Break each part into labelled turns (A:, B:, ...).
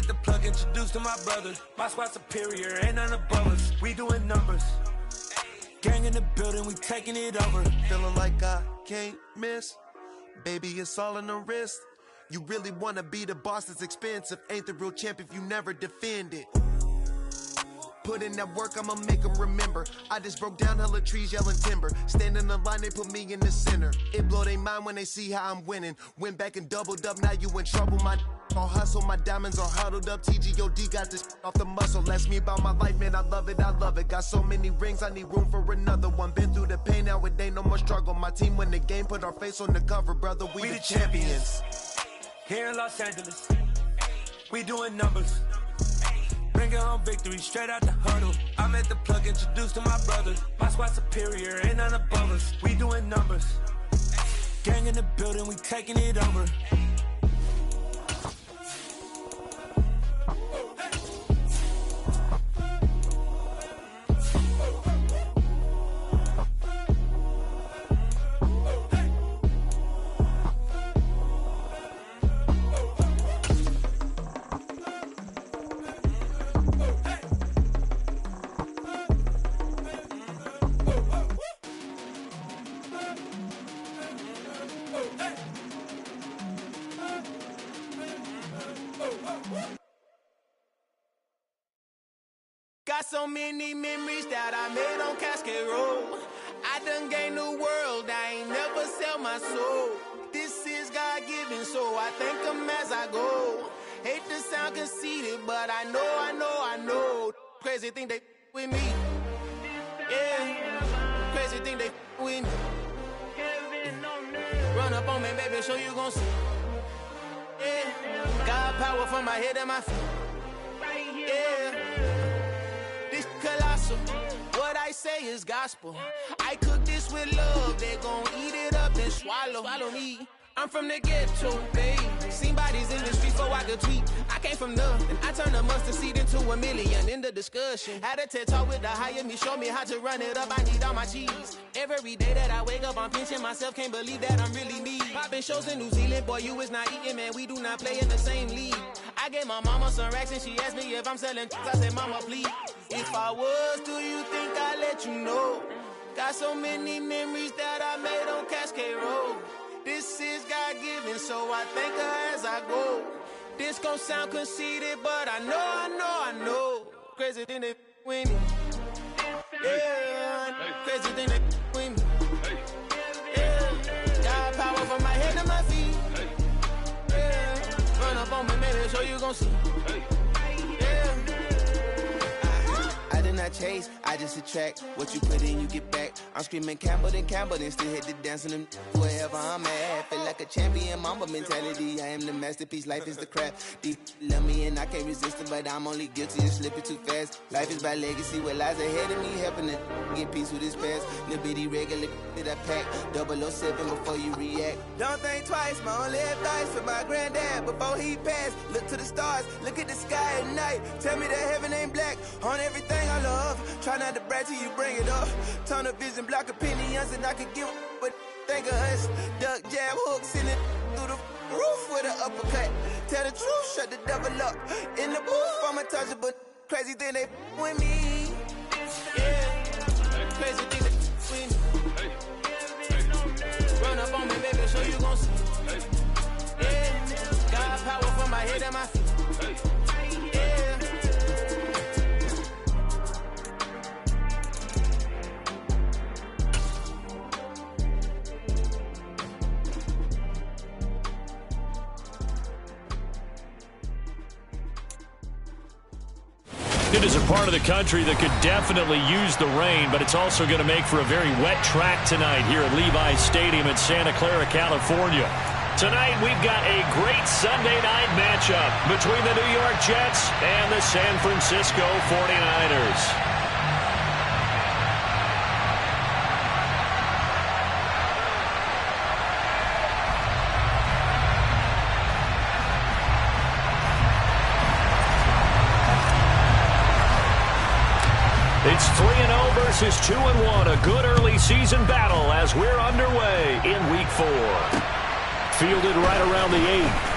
A: at the plug, introduced to my brothers. My squad superior, ain't none above us. We doing numbers. Gang in the building, we taking it over.
B: Feeling like I can't miss. Baby, it's all in the wrist. You really wanna be the boss, it's expensive. Ain't the real champ if you never defend it. Put in that work, I'ma make them remember. I just broke down hella trees, yelling timber. Stand in the line, they put me in the center. It blow their mind when they see how I'm winning. Went back and doubled up, now you in trouble. My all hustle, my diamonds are huddled up. TGOD got this off the muscle. Ask me about my life, man, I love it, I love it. Got so many rings, I need room for another one. Been through the pain, now it ain't no more struggle. My team win the game, put our face on the cover, brother. We the champions.
A: Here in Los Angeles, we doing numbers. Bringing home victory straight out the huddle. I'm at the plug, introduced to my brothers. My squad superior, ain't none above us. We doing numbers. Gang in the building, we taking it over.
C: Got so many memories that I made on Cascade Road. I done gained the world, I ain't never sell my soul. This is God-given, so I thank him as I go. Hate to sound conceited, but I know. Crazy thing they with me. Yeah, crazy thing they with me. Run up on me, baby, show you gon' see. Yeah, God power from my head and my feet. Yeah. Colossal. What I say is gospel. I cook this with love. They gon' eat it up and swallow me. I'm from the ghetto, babe. Seen bodies in the streets before I could tweet. I came from nothing. I turned a mustard seed into a million. In the discussion, had a TED talk with the higher me. Show me how to run it up. I need all my cheese. Every day that I wake up, I'm pinching myself. Can't believe that I'm really me. Popping shows in New Zealand, boy, you is not eating, man. We do not play in the same league. I gave my mama some racks and she asked me if I'm selling. I said, mama, please. If I was, do you think I'd let you know? Got so many memories that I made on Cascade Road. This is God-given, so I thank her as I go. This gon' sound conceited, but I know. Crazy thing they with me. Yeah, crazy thing they with me. Yeah, got power from my head to my feet. Yeah, run up on me, maybe so you gon' see. Yeah. I did not chase, I just attract. What you put in, you get back. I'm screaming Campbell, then still hit the dancing them wherever I'm at. Feel like a champion, mamba mentality. I am the masterpiece, life is the crap. Deep love me and I can't resist it, but I'm only guilty of slipping too fast. Life is by legacy, what lies ahead of me, helping to get peace with this past. Little bitty regular that I pack, 007 before you react. Don't think twice, my only advice for my granddad before he passed. Look to the stars, look at the sky at night. Tell me that heaven ain't black on everything I love. Try not to brag till you bring it up. Tunnel vision, block opinions, and I could give but think of us. Duck, jab, hooks in it through the roof with an uppercut. Tell the truth, shut the devil up. In the booth, I'm untouchable. Crazy thing they with me. Yeah, crazy thing they with me. Run up on me, baby, so you gon' see. Yeah, got power from my head and my feet. Yeah.
D: It is a part of the country that could definitely use the rain, but it's also going to make for a very wet track tonight here at Levi's Stadium in Santa Clara, California. Tonight, we've got a great Sunday night matchup between the New York Jets and the San Francisco 49ers. It's 3-0 versus 2-1, a good early season battle as we're underway in Week 4. Fielded right around the 8.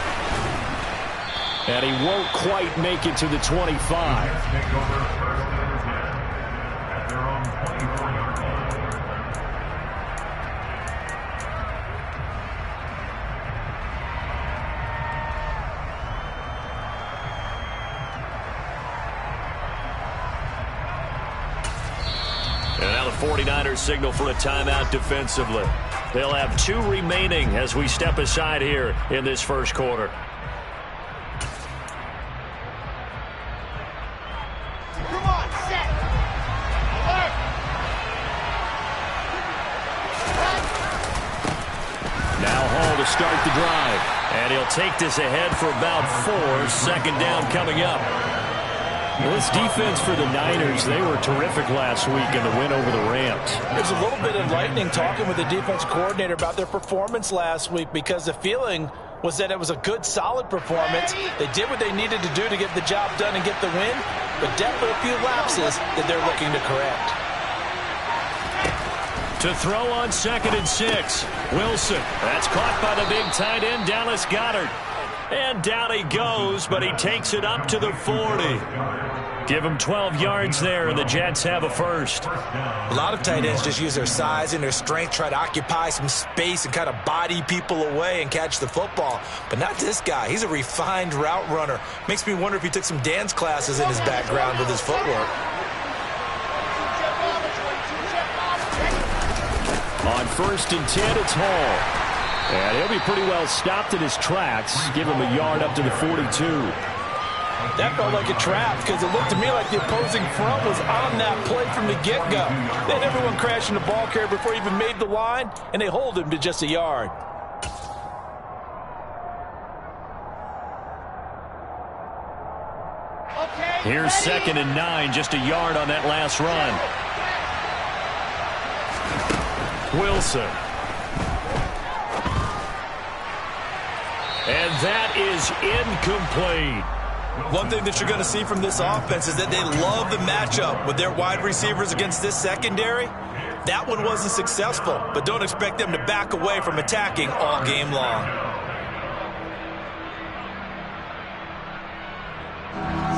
D: And he won't quite make it to the 25.
E: And now the 49ers signal for a timeout defensively. They'll have 2 remaining as we step aside here in this first quarter.
C: Come on, set. Alert.
D: Now Hall to start the drive. And he'll take this ahead for about 4. Second down coming up. Well, this defense for the Niners, they were terrific last week in the win over the Rams.
F: There's a little bit enlightening talking with the defense coordinator about their performance last week, because the feeling was that it was a good, solid performance. They did what they needed to do to get the job done and get the win, but definitely a few lapses that they're looking to correct.
D: To throw on 2nd and 6. Wilson. That's caught by the big tight end, Dallas Goedert. And down he goes, but he takes it up to the 40. Give him 12 yards there, and the Jets have a first.
F: A lot of tight ends just use their size and their strength, try to occupy some space and kind of body people away and catch the football. But not this guy. He's a refined route runner. Makes me wonder if he took some dance classes in his background with his footwork.
D: On 1st and 10, it's Hall. And he'll be pretty well stopped in his tracks. Give him a yard up to the 42.
F: That felt like a trap, because it looked to me like the opposing front was on that play from the get-go. They had everyone crashing the ball carrier before he even made the line, and they hold him to just a yard.
D: Here's 2nd and 9, just a yard on that last run. Wilson. And that is incomplete.
F: One thing that you're going to see from this offense is that they love the matchup with their wide receivers against this secondary. That one wasn't successful, but don't expect them to back away from attacking all game long.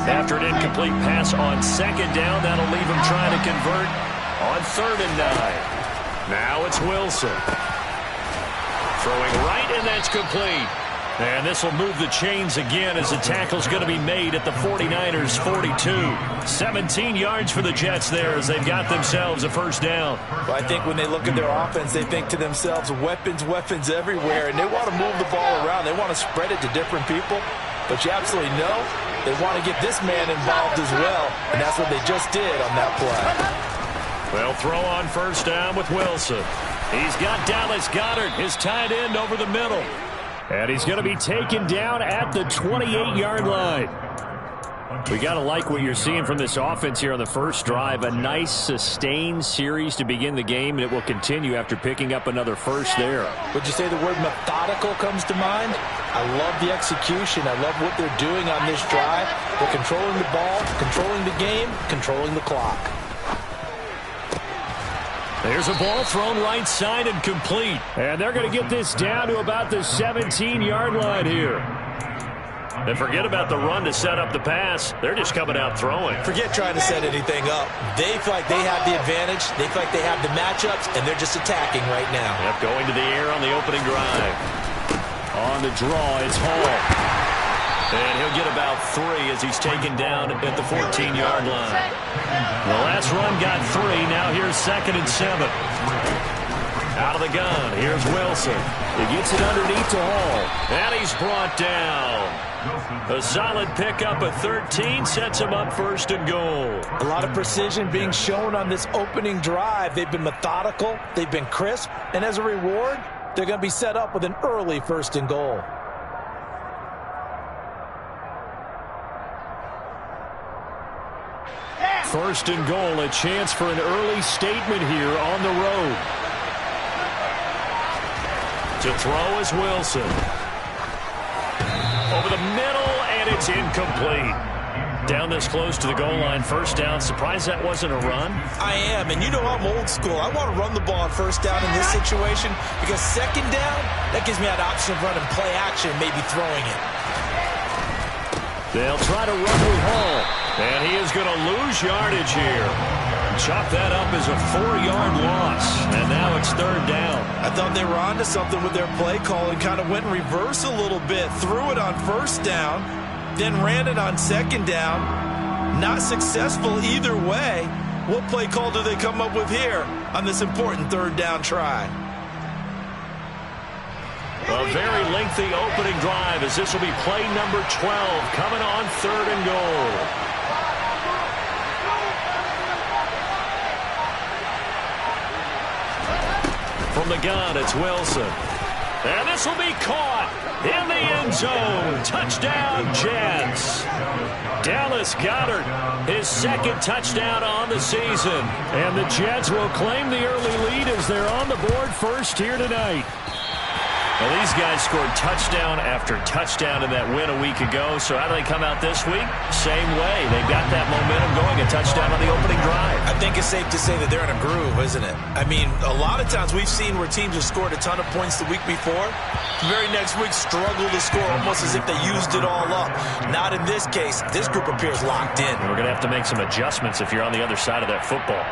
D: After an incomplete pass on 2nd down, that'll leave him trying to convert on 3rd and 9. Now it's Wilson. Throwing right, and that's complete. And this will move the chains again as the tackle's going to be made at the 49ers' 42. 17 yards for the Jets there as they've got themselves a first down.
F: Well, I think when they look at their offense, they think to themselves, weapons, weapons everywhere, and they want to move the ball around. They want to spread it to different people, but you absolutely know they want to get this man involved as well, and that's what they just did on that play.
D: Well, throw on first down with Wilson. He's got Dallas Goedert, his tight end, over the middle. And he's going to be taken down at the 28-yard line. We got to like what you're seeing from this offense here on the first drive. A nice, sustained series to begin the game, and it will continue after picking up another first there.
F: Would you say the word methodical comes to mind? I love the execution. I love what they're doing on this drive. They're controlling the ball, controlling the game, controlling the clock.
D: There's a ball thrown right side and complete. And they're going to get this down to about the 17-yard line here. And forget about the run to set up the pass. They're just coming out throwing.
F: Forget trying to set anything up. They feel like they have the advantage. They feel like they have the matchups, and they're just attacking right now.
D: Yep, going to the air on the opening drive. On the draw, it's Hall. And he'll get about 3 as he's taken down at the 14-yard line. The last run got 3. Now here's 2nd and 7. Out of the gun. Here's Wilson. He gets it underneath to Hall. And he's brought down. A solid pickup of 13 sets him up 1st and goal.
F: A lot of precision being shown on this opening drive. They've been methodical. They've been crisp. And as a reward, they're going to be set up with an early 1st and goal.
D: First and goal, a chance for an early statement here on the road. To throw is Wilson. Over the middle, and it's incomplete. Down this close to the goal line, first down. Surprised that wasn't a run?
F: I am, and you know I'm old school. I want to run the ball on first down in this situation because 2nd down, that gives me that option of running play action, maybe throwing it.
D: They'll try to run with Hall, and he is going to lose yardage here. Chop that up as a 4-yard loss, and now it's 3rd down.
F: I thought they were onto something with their play call and kind of went in reverse a little bit. Threw it on 1st down, then ran it on 2nd down. Not successful either way. What play call do they come up with here on this important 3rd down try?
D: A very lengthy opening drive as this will be play number 12 coming on 3rd and goal. From the gun, it's Wilson. And this will be caught in the end zone. Touchdown, Jets. Dallas Goedert, his 2nd touchdown on the season. And the Jets will claim the early lead as they're on the board first here tonight. Well, these guys scored touchdown after touchdown in that win a week ago. So how do they come out this week? Same way. They've got that momentum going, a touchdown on the opening drive.
F: I think it's safe to say that they're in a groove, isn't it? I mean, a lot of times we've seen where teams have scored a ton of points the week before. The very next week struggle to score almost as if they used it all up. Not in this case. This group appears locked in.
D: And we're going to have to make some adjustments if you're on the other side of that football.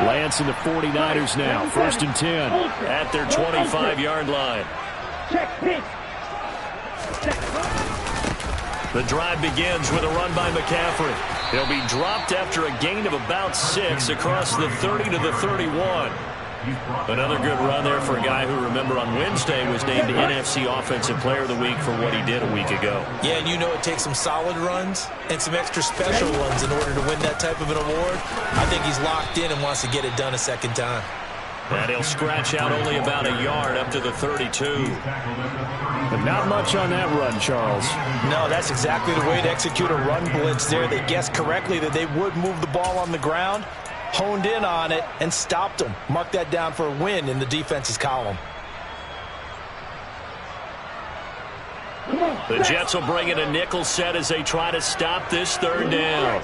D: Lance and the 49ers now. 1st and 10 at their 25-yard line. The drive begins with a run by McCaffrey. He'll be dropped after a gain of about 6 across the 30 to the 31. Another good run there for a guy who, remember, on Wednesday was named NFC Offensive Player of the Week for what he did a week ago.
F: Yeah, and you know it takes some solid runs and some extra special ones in order to win that type of an award. I think he's locked in and wants to get it done a 2nd time.
D: And he'll scratch out only about a yard up to the 32. But not much on that run, Charles.
F: No, that's exactly the way to execute a run blitz there. They guessed correctly that they would move the ball on the ground, honed in on it, and stopped them. Mark that down for a win in the defense's column.
D: The Jets will bring in a nickel set as they try to stop this 3rd down.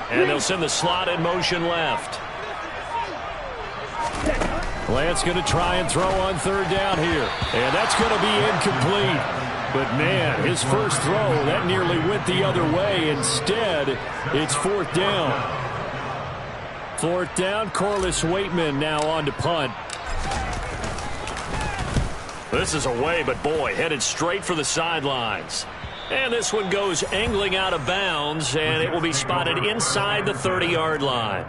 D: And they'll send the slot in motion left. Lance going to try and throw on 3rd down here. And that's going to be incomplete. But, man, his first throw, that nearly went the other way. Instead, it's 4th down. 4th down, Corliss Waitman now on to punt. This is away, but, boy, headed straight for the sidelines. And this one goes angling out of bounds, and it will be spotted inside the 30-yard line.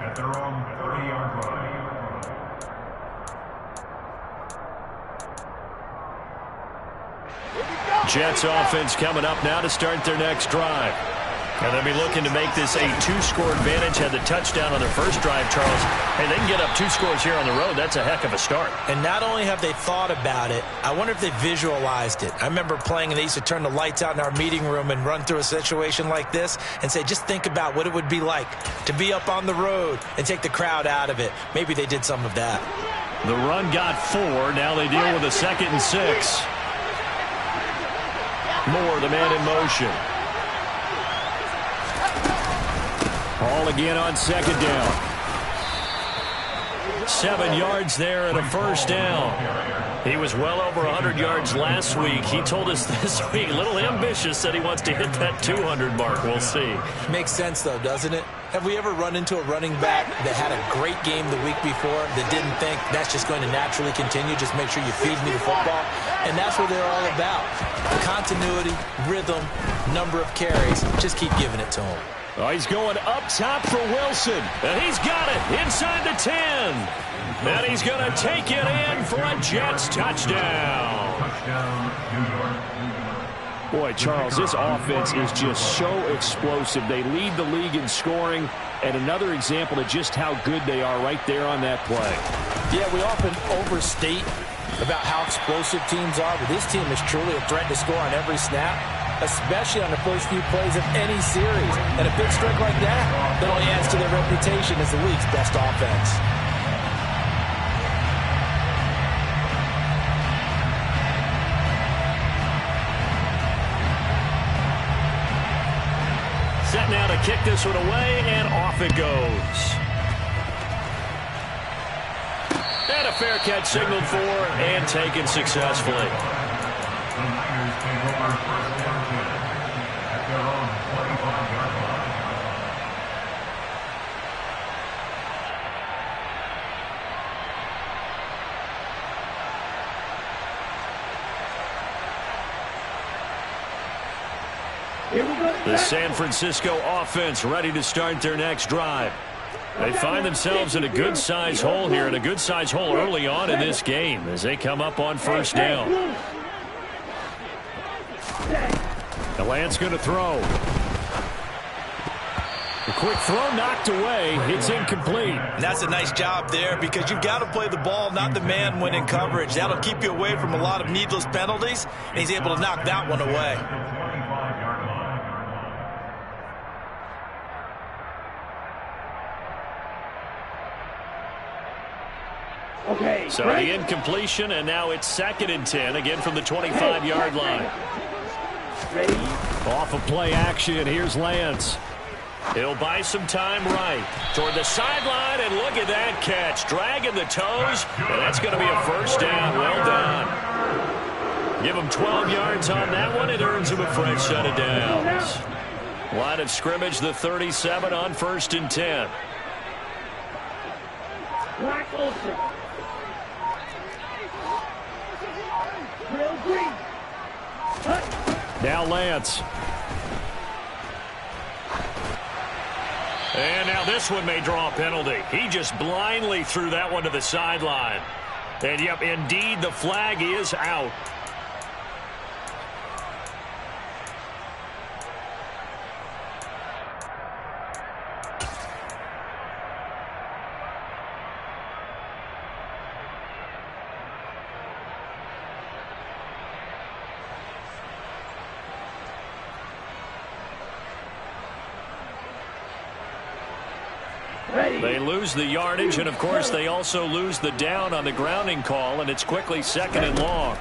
D: Jets offense coming up now to start their next drive. And they'll be looking to make this a 2-score advantage. Had the touchdown on their first drive, Charles. Hey, they can get up 2 scores here on the road. That's a heck of a start.
F: And not only have they thought about it, I wonder if they visualized it. I remember playing, and they used to turn the lights out in our meeting room and run through a situation like this and say, just think about what it would be like to be up on the road and take the crowd out of it. Maybe they did some of that.
D: The run got 4. Now they deal with a 2nd and 6. Moore, the man in motion. Hall again on 2nd down. 7 yards there and a 1st down. He was well over 100 yards last week. He told us this week, a little ambitious, that he wants to hit that 200 mark. We'll see.
F: Makes sense, though, doesn't it? Have we ever run into a running back that had a great game the week before that didn't think that's just going to naturally continue? Just make sure you feed me the football. And that's what they're all about. Continuity, rhythm, number of carries. Just keep giving it to him.
D: Oh, he's going up top for Wilson. And he's got it inside the 10. And he's going to take it in for a Jets touchdown. Boy, Charles, this offense is just so explosive. They lead the league in scoring, and another example of just how good they are right there on that play.
F: Yeah, we often overstate about how explosive teams are, but this team is truly a threat to score on every snap, especially on the first few plays of any series. And a big streak like that only adds to their reputation as the league's best offense.
D: Set now to
E: to kick this one away, and off it goes. And a fair catch signaled for and taken successfully. The San Francisco offense ready to start their next drive. They find themselves in a good-sized hole here, and a good-sized hole early on in this game as they come up on first down. And Lance going to throw. A quick throw knocked away. It's incomplete.
F: And that's a nice job there because you've got to play the ball, not the man when in coverage. That'll keep you away from a lot of needless penalties, and he's able to knock that one away.
E: So the incompletion, and now it's 2nd and 10, again from the 25-yard line. Off of play action, here's Lance. He'll buy some time right toward the sideline, and look at that catch. Dragging the toes, and that's going to be a first down. Well done. Give him 12 yards on that one. It earns him a fresh set of downs. Line of scrimmage, the 37 on 1st and 10. Now Lance. And now this one may draw a penalty. He just blindly threw that one to the sideline. And yep, indeed, the flag is out. They lose the yardage, and of course they also lose the down on the grounding call, and it's quickly 2nd and long.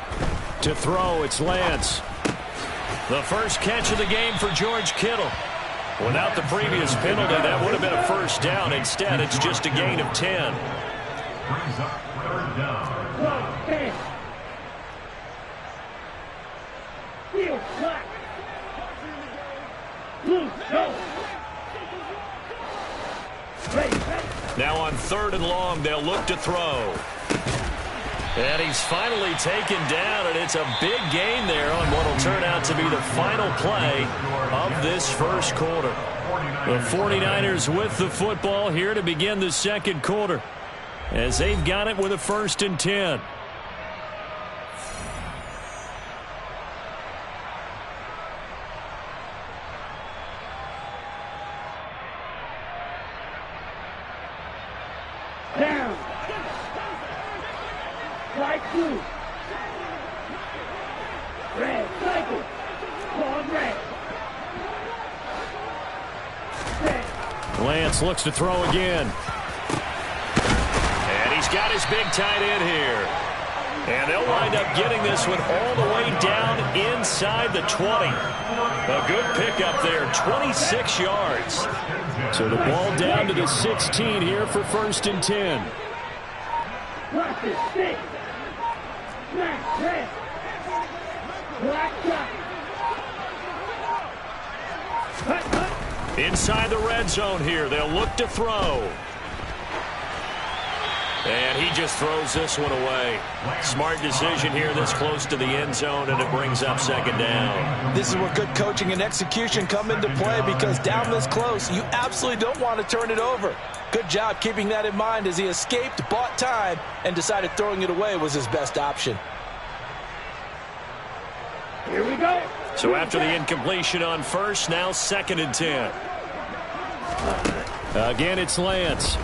E: To throw, it's Lance. The first catch of the game for George Kittle. Without the previous penalty, that would have been a first down. Instead, it's just a gain of 10.
G: Brings up 3rd down.
E: Now on 3rd and long, they'll look to throw. And he's finally taken down, and it's a big gain there on what will turn out to be the final play of this first quarter. The 49ers with the football here to begin the 2nd quarter, as they've got it with a 1st and 10.
H: Down. Right two. Red, cycle. Long red.
E: Lance looks to throw again. And he's got his big tight end here. And they'll wind up getting this one all the way down inside the 20. A good pickup there, 26 yards. So the ball down to the 16 here for 1st and 10.
H: Watch this, stick. Smash, red. Black shot.
E: Inside the red zone here, they'll look to throw. And he just throws this one away. Smart decision here this close to the end zone, and it brings up 2nd down.
F: This is where good coaching and execution come into play, because down this close, you absolutely don't want to turn it over. Good job keeping that in mind as he escaped, bought time, and decided throwing it away was his best option.
H: Here we go.
E: So after the incompletion on 1st, now 2nd and 10. Again, it's Lance.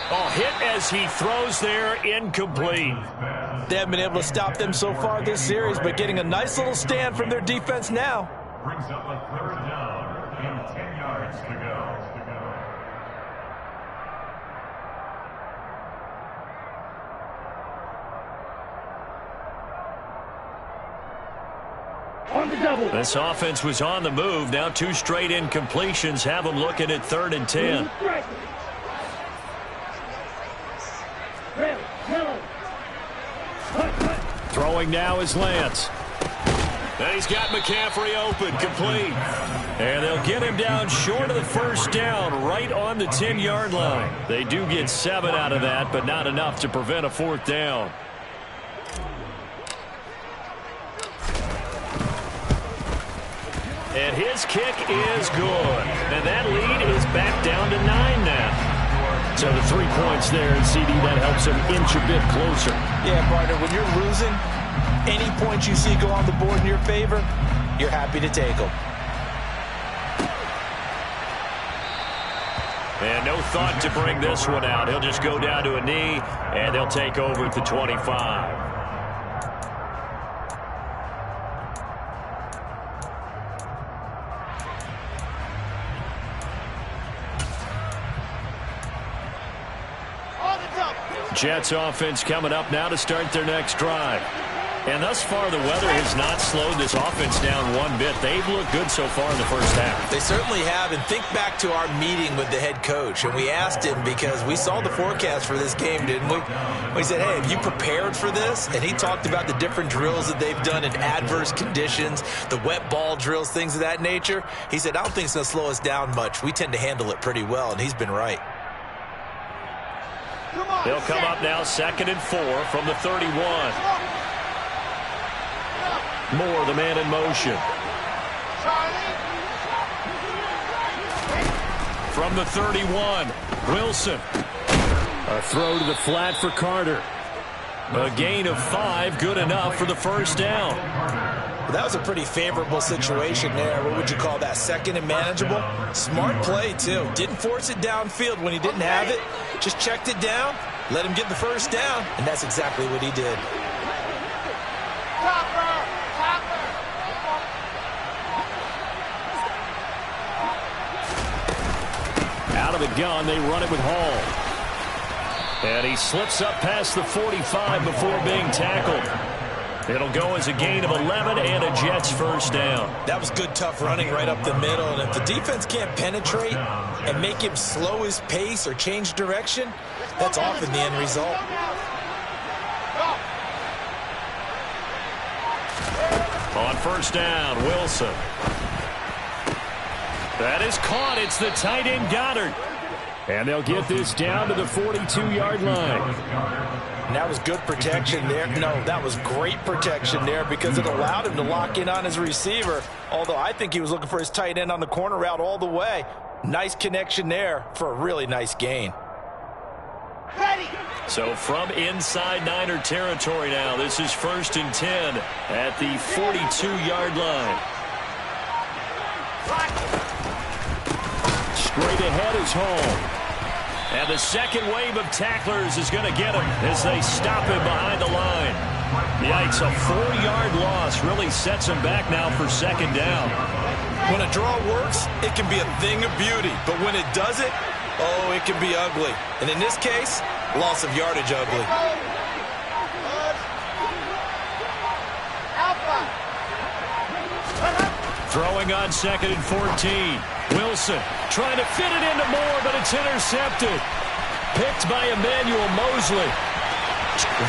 E: Oh, hit as he throws there, incomplete.
F: They haven't been able to stop them so far this series, but getting a nice little stand from their defense now.
G: Brings up a 3rd down and 10 yards to go.
H: On on the double.
D: This offense was on the move. Now 2 straight incompletions have them looking at 3rd and 10.
H: Red, yellow.
D: Throwing now is Lance. And he's got McCaffrey open, complete. And they'll get him down short of the first down, right on the 10-yard line. They do get 7 out of that, but not enough to prevent a 4th down. And his kick is good. And that lead is back down to 9 now. So the 3 points there, and CD, that helps him inch a bit closer.
F: Yeah, partner, when you're losing, any points you see go on the board in your favor, you're happy to take them.
D: And no thought to bring this one out. He'll just go down to a knee, and they'll take over at the 25. Jets offense coming up now to start their next drive. And thus far, the weather has not slowed this offense down one bit. They've looked good so far in the first half.
F: They certainly have. And think back to our meeting with the head coach. And we asked him, because we saw the forecast for this game, didn't we? We said, hey, have you prepared for this? And he talked about the different drills that they've done in adverse conditions, the wet ball drills, things of that nature. He said, I don't think it's going to slow us down much. We tend to handle it pretty well. And he's been right.
D: They'll come up now 2nd and 4 from the 31. Moore, the man in motion. From the 31, Wilson. A throw to the flat for Carter. A gain of 5, good enough for the first down.
F: Well, that was a pretty favorable situation there. What would you call that? 2nd and manageable? Smart play, too. Didn't force it downfield when he didn't have it. Just checked it down, let him get the first down, and that's exactly what he did.
D: Out of the gun, they run it with Hall. And he slips up past the 45 before being tackled. It'll go as a gain of 11 and a Jets first down.
F: That was good, tough running right up the middle. And if the defense can't penetrate and make him slow his pace or change direction, that's often the end result.
D: On first down, Wilson. That is caught. It's the tight end Goddard. And they'll get this down to the 42-yard line.
F: And that was good protection there. No, that was great protection there because it allowed him to lock in on his receiver. Although I think he was looking for his tight end on the corner route all the way. Nice connection there for a really nice gain.
D: So from inside Niner territory now, this is 1st and 10 at the 42-yard line. Straight ahead is Hall. And the second wave of tacklers is going to get him as they stop him behind the line. Yikes, a 4-yard loss really sets him back now for 2nd down.
F: When a draw works, it can be a thing of beauty. But when it doesn't, oh, it can be ugly. And in this case, loss of yardage ugly.
D: Throwing on 2nd and 14. Wilson trying to fit it into Moore, but it's intercepted. Picked by Emmanuel Mosley.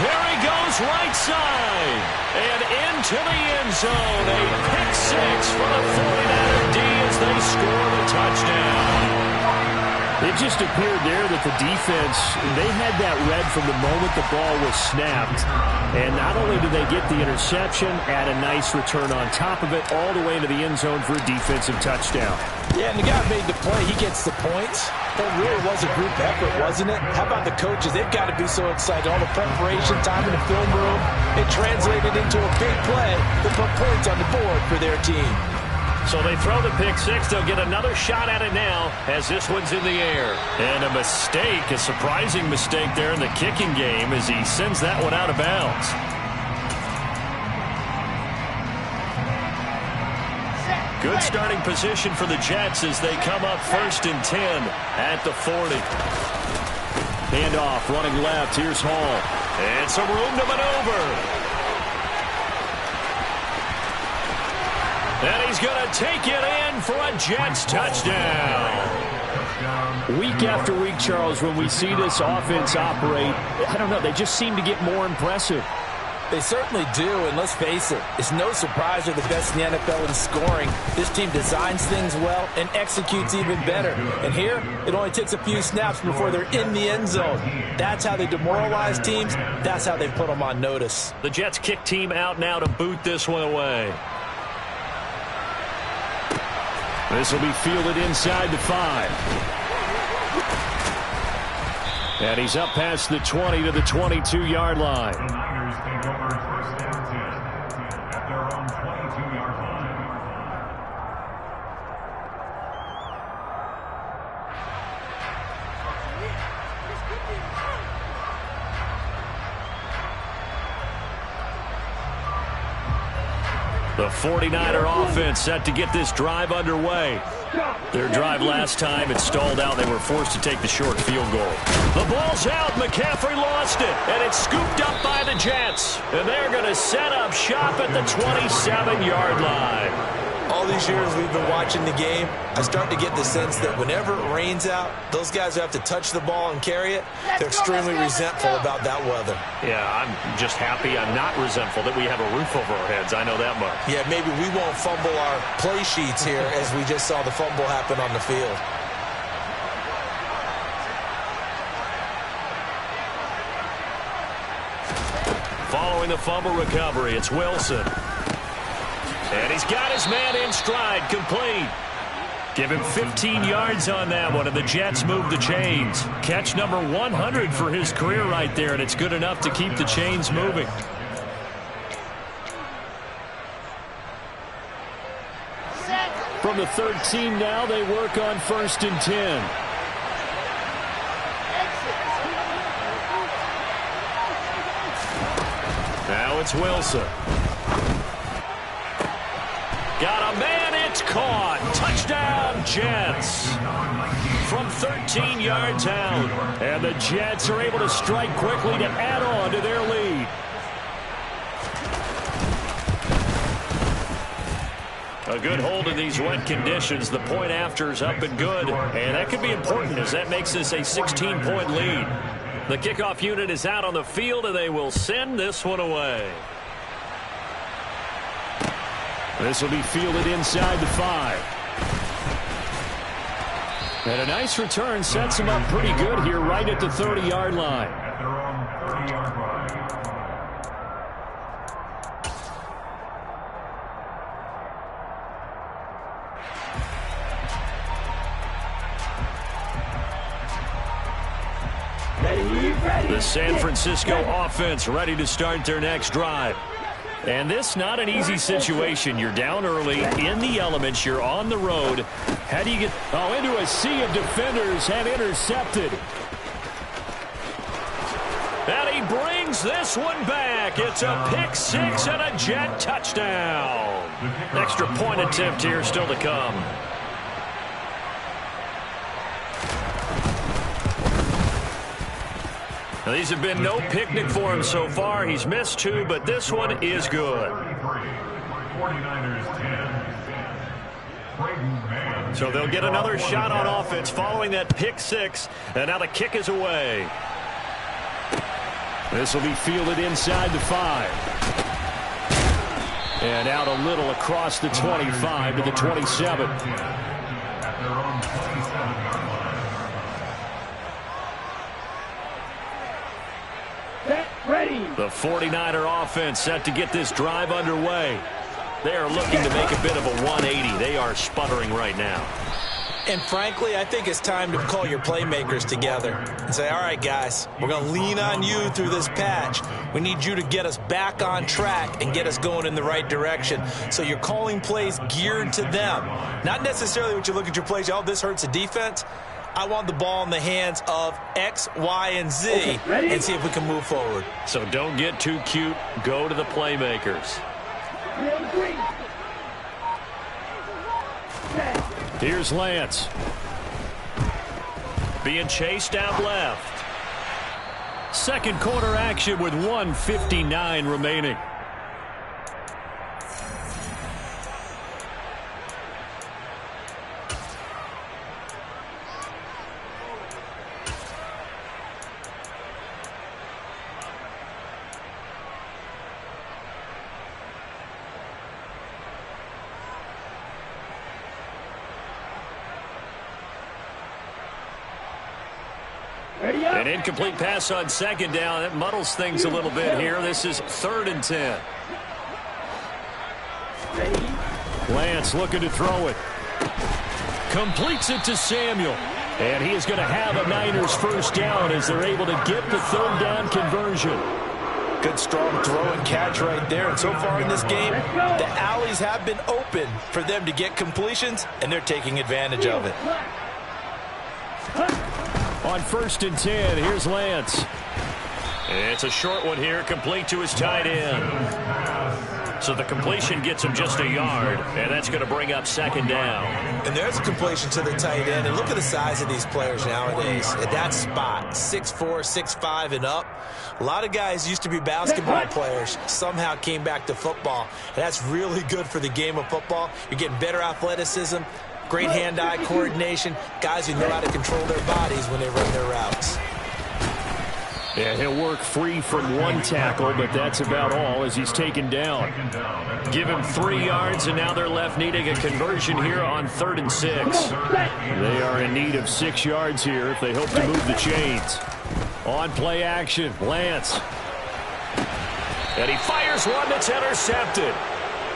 D: There he goes, right side. And into the end zone. A pick 6 for the 49er D as they score the touchdown. It just appeared there that the defense, they had that read from the moment the ball was snapped. And not only did they get the interception, add a nice return on top of it, all the way into the end zone for a defensive touchdown.
F: Yeah, and the guy made the play. He gets the points. That really was a group effort, wasn't it? How about the coaches? They've got to be so excited. All the preparation time in the film room, it translated into a big play that put points on the board for their team.
D: So they throw the pick 6. They'll get another shot at it now as this one's in the air. And a mistake, a surprising mistake there in the kicking game as he sends that one out of bounds. Good starting position for the Jets as they come up 1st and 10 at the 40. Handoff, running left. Here's Hall. And some room to maneuver. And he's going to take it in for a Jets touchdown.
E: Week after week, Charles, when we see this offense operate, I don't know, they just seem to get more impressive.
F: They certainly do, and let's face it, it's no surprise they're the best in the NFL in scoring. This team designs things well and executes even better. And here, it only takes a few snaps before they're in the end zone. That's how they demoralize teams. That's how they put them on notice.
D: The Jets kick team out now to boot this one away.
E: This will be fielded inside the 5. And he's up past the 20 to the 22-yard line.
G: The Niners take over first and 10 at their own 22-yard line.
D: The 49er offense set to get this drive underway. Their drive last time, it stalled out. They were forced to take the short field goal. The ball's out. McCaffrey lost it, and it's scooped up by the Jets. And they're going to set up shop at the 27-yard line.
F: All these years we've been watching the game, I start to get the sense that whenever it rains out, those guys who have to touch the ball and carry it, they're extremely resentful about that weather.
D: Yeah, I'm just happy I'm not resentful that we have a roof over our heads. I know that much.
F: Yeah, maybe we won't fumble our play sheets here as we just saw the fumble happen on the field.
D: Following the fumble recovery, it's Wilson. And he's got his man in stride, complete. Give him 15 yards on that one, and the Jets move the chains. Catch number 100 for his career right there, and it's good enough to keep the chains moving.
E: From the 13 now, they work on 1st and 10.
D: Now it's Wilson. Got a man, it's caught. Touchdown, Jets. From 13 yards out.
E: And the Jets are able to strike quickly to add on to their lead.
D: A good hold in these wet conditions. The point after is up and good. And that could be important as that makes this a 16-point lead. The kickoff unit is out on the field, and they will send this one away.
E: This will be fielded inside the 5. And a nice return sets him up pretty good here right at the 30-yard line.
G: At their own 30-yard line.
D: The San Francisco offense ready to start their next drive. And this not an easy situation. You're down early, in the elements, you're on the road. How do you get
E: into a sea of defenders and intercepted?
D: And he brings this one back. It's a pick six and a Jet touchdown. Extra point attempt here still to come. Now, these have been no picnic for him so far. He's missed 2, but this one is good.
G: 49ers 10.
D: So they'll get another shot on offense following that pick six. And now the kick is away.
E: This will be fielded inside the 5. And out a little across the 25 to the 27.
G: At their own 27-yard line.
H: Ready.
D: The 49er offense set to get this drive underway. They are looking to make a bit of a 180. They are sputtering right now.
F: And frankly, I think it's time to call your playmakers together and say, all right, guys, we're going to lean on you through this patch. We need you to get us back on track and get us going in the right direction. So you're calling plays geared to them. Not necessarily when you look at your plays, oh, this hurts the defense. I want the ball in the hands of X, Y, and Z, and see if we can move forward.
D: So don't get too cute. Go to the playmakers.
E: Here's Lance.
D: Being chased out left.
E: Second quarter action with 1:59 remaining.
H: Ready up.
D: An incomplete pass on second down. That muddles things a little bit here. This is 3rd and 10. Lance looking to throw it. Completes it to Samuel. And he is going to have a Niners first down as they're able to get the 3rd down conversion.
F: Good strong throw and catch right there. And so far in this game, the alleys have been open for them to get completions, and they're taking advantage of it.
D: On 1st and 10, here's Lance. It's a short one here, complete to his tight end. So the completion gets him just a yard, and that's going to bring up 2nd down.
F: And there's a completion to the tight end. And look at the size of these players nowadays. At that spot, 6'4", 6'5", and up. A lot of guys used to be basketball players, somehow came back to football. And that's really good for the game of football. You're getting better athleticism, great hand-eye coordination, guys who know how to control their bodies when they run their routes.
D: Yeah, he'll work free from one tackle, but that's about all as he's taken down. Give him 3 yards, and now they're left needing a conversion here on 3rd and 6. They are in need of 6 yards here if they hope to move the chains. On play action, Lance. And he fires one that's intercepted.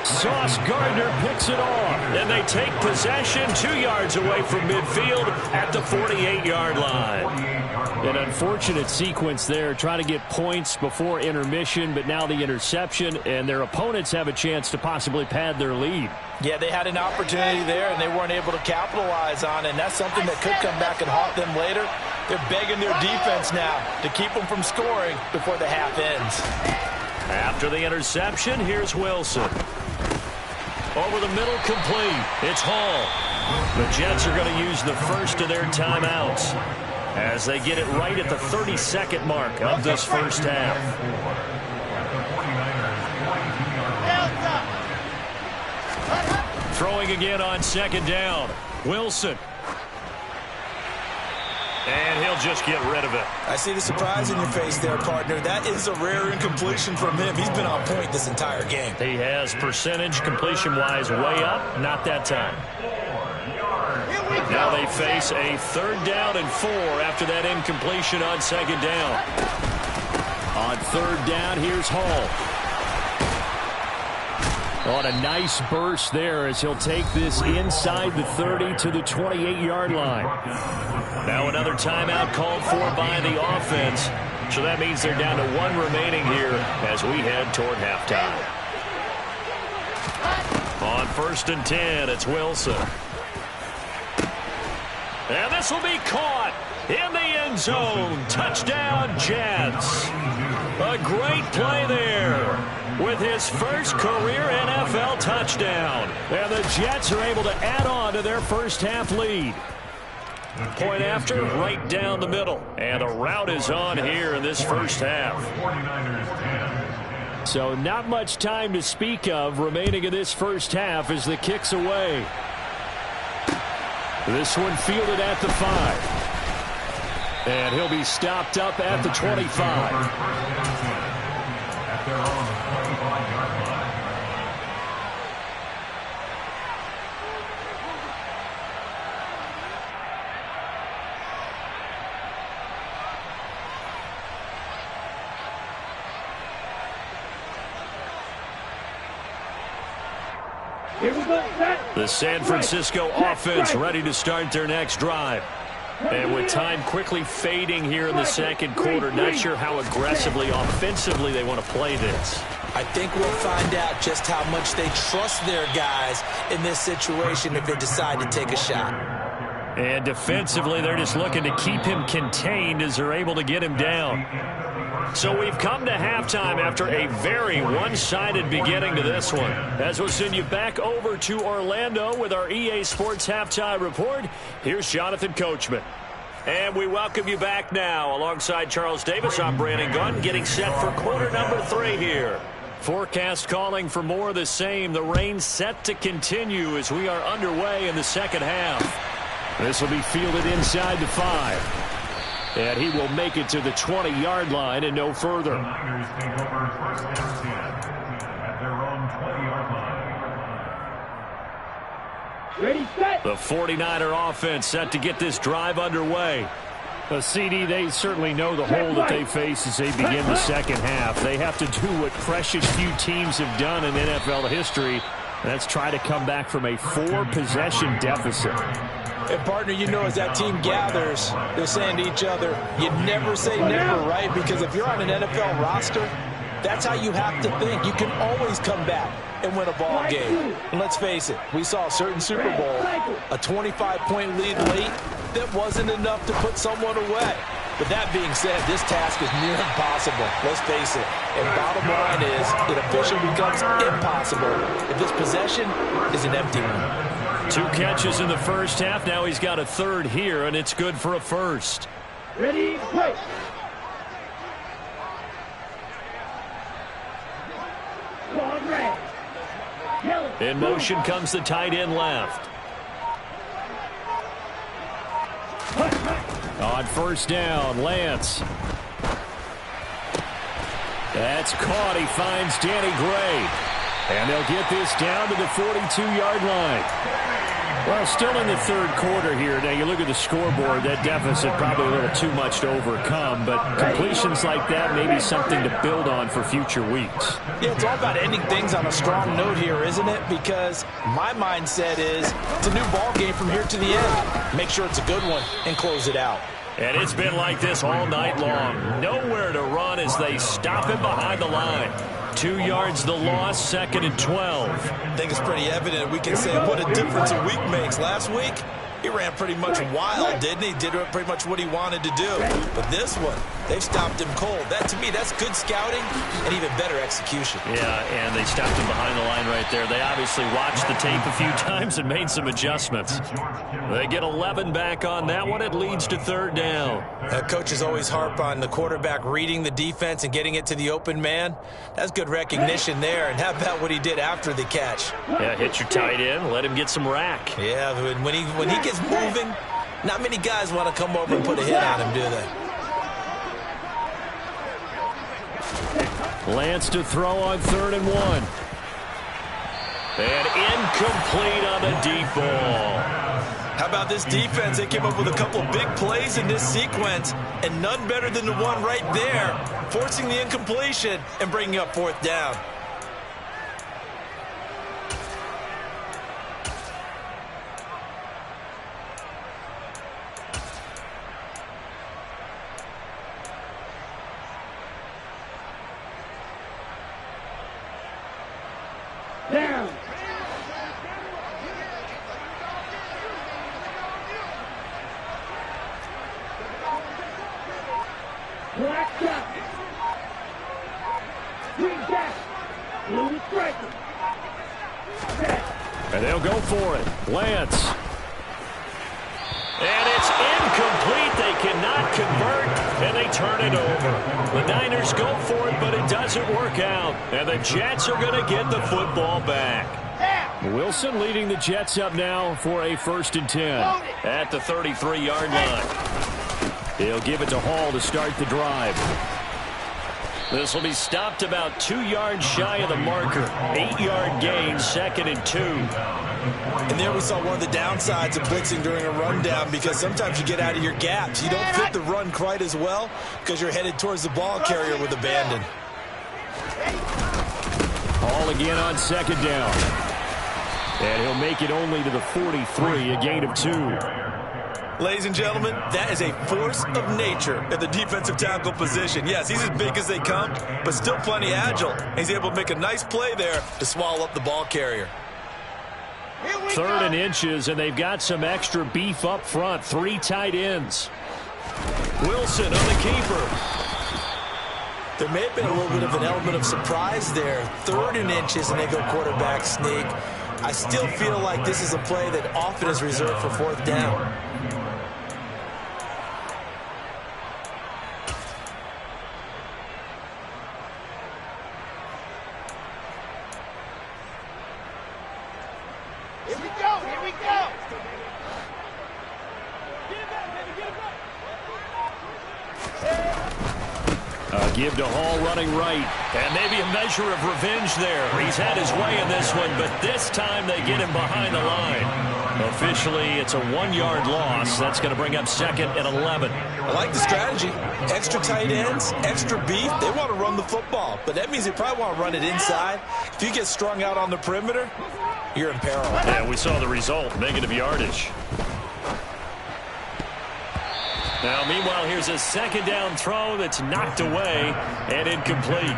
D: Sauce Gardner picks it off. And they take possession 2 yards away from midfield at the 48-yard line. An unfortunate sequence there, trying to get points before intermission, but now the interception, and their opponents have a chance to possibly pad their lead.
F: Yeah, they had an opportunity there, and they weren't able to capitalize on it, and that's something that could come back and haunt them later. They're begging their defense now to keep them from scoring before the half ends.
D: After the interception, here's Wilson. Over the middle, complete. It's Hall. The Jets are going to use the first of their timeouts as they get it right at the 32nd mark of this first half. Throwing again on 2nd down. Wilson. And he'll just get rid of it.
F: I see the surprise in your face there, partner. That is a rare incompletion from him. He's been on point this entire game.
D: He has percentage completion-wise way up. Not that time. Now they face a 3rd down and 4 after that incompletion on 2nd down. On 3rd down, here's Hall. On a nice burst there as he'll take this inside the 30 to the 28-yard line. Now another timeout called for by the offense. So that means they're down to 1 remaining here as we head toward halftime. On 1st and 10, it's Wilson. And this will be caught in the end zone. Touchdown, Jets. A great play there with his first career NFL touchdown. And the Jets are able to add on to their first half lead. Point after, right down the middle. And a route is on here in this first half. So not much time to speak of remaining in this first half as the kick's away. This one fielded at the 5. And he'll be stopped up at the 25.
G: At their own 25-yard line.
D: The San Francisco offense ready to start their next drive. And with time quickly fading here in the second quarter, not sure how aggressively, offensively they want to play this.
F: I think we'll find out just how much they trust their guys in this situation if they decide to take a shot.
D: And defensively, they're just looking to keep him contained as they're able to get him down. So we've come to halftime after a very one-sided beginning to this one. As we'll send you back over to Orlando with our EA Sports Halftime Report, here's Jonathan Coachman. And we welcome you back now. Alongside Charles Davis, I'm Brandon Gunn, getting set for quarter number 3 here. Forecast calling for more of the same. The rain set to continue as we are underway in the second half. This will be fielded inside the 5. And he will make it to the 20-yard line and no further.
G: The Niners take over 1st and 10 at their own 20-yard line.
H: Ready, set.
D: The 49er offense set to get this drive underway. CD, they certainly know the hole that they face as they begin the second half. They have to do what precious few teams have done in NFL history. That's try to come back from a 4-possession deficit.
F: And, partner, you know, as that team gathers, they're saying to each other, you never say never, right? Because if you're on an NFL roster, that's how you have to think. You can always come back and win a ball game. And let's face it, we saw a certain Super Bowl, a 25-point lead late that wasn't enough to put someone away. But that being said, this task is near impossible. Let's face it. And bottom line is, it officially becomes impossible if this possession is an empty one.
D: 2 catches in the first half. Now he's got a third here, and it's good for a first.
H: Ready, play.
D: In motion comes the tight end left. On first down, Lance. That's caught. He finds Danny Gray. And they'll get this down to the 42-yard line. Well, still in the third quarter here. Now, you look at the scoreboard, that deficit probably a little too much to overcome, but completions like that may be something to build on for future weeks.
F: Yeah, it's all about ending things on a strong note here, isn't it? Because my mindset is it's a new ball game from here to the end. Make sure it's a good one and close it out.
D: And it's been like this all night long. Nowhere to run as they stop him behind the line. 2 yards the loss, 2nd and 12.
F: I think it's pretty evident. We can say what a difference a week makes. Last week, he ran pretty much wild, didn't he? Did pretty much what he wanted to do. But this one, they've stopped him cold. That, to me, that's good scouting and even better execution.
D: Yeah, and they stopped him behind the line right there. They obviously watched the tape a few times and made some adjustments. They get 11 back on that one. It leads to third down.
F: Coaches always harp on the quarterback reading the defense and getting it to the open man. That's good recognition there. And how about what he did after the catch?
D: Yeah, hit your tight end, let him get some rack.
F: Yeah, when he gets moving, not many guys want to come over and put a hit on him, do they?
D: Lance to throw on 3rd and 1. And incomplete on the deep ball.
F: How about this defense? They came up with a couple big plays in this sequence, and none better than the one right there, forcing the incompletion and bringing up 4th down.
H: Down. Black shot. Green jack. Blue striker.
D: And they'll go for it. Lance. And it's incomplete. They cannot convert, and they turn it over. The Niners go for it, but it doesn't work out. And the Jets are going to get the football back. Wilson leading the Jets up now for a 1st and 10 at the 33-yard line. He'll give it to Hall to start the drive. This will be stopped about 2 yards shy of the marker. 8-yard gain, 2nd and 2.
F: And there we saw one of the downsides of blitzing during a rundown, because sometimes you get out of your gaps. You don't fit the run quite as well because you're headed towards the ball carrier with abandon.
D: Hall again on 2nd down. And he'll make it only to the 43, a gain of 2.
F: Ladies and gentlemen, that is a force of nature at the defensive tackle position. Yes, he's as big as they come, but still plenty agile. He's able to make a nice play there to swallow up the ball carrier.
D: 3rd and inches, and they've got some extra beef up front. 3 tight ends. Wilson on the keeper.
F: There may have been a little bit of an element of surprise there. 3rd and inches, and they go quarterback sneak. I still feel like this is a play that often is reserved for 4th down.
C: Here we go, here we go.
D: Give to Hall running right. And maybe a measure of revenge there. He's had his way in this one, but this time they get him behind the line. Officially, it's a 1-yard loss. That's going to bring up 2nd and 11.
F: I like the strategy. Extra tight ends, extra beef. They want to run the football, but that means they probably want to run it inside. If you get strung out on the perimeter, you're in peril.
D: Yeah, we saw the result, negative yardage. Now, meanwhile, here's a 2nd down throw that's knocked away and incomplete.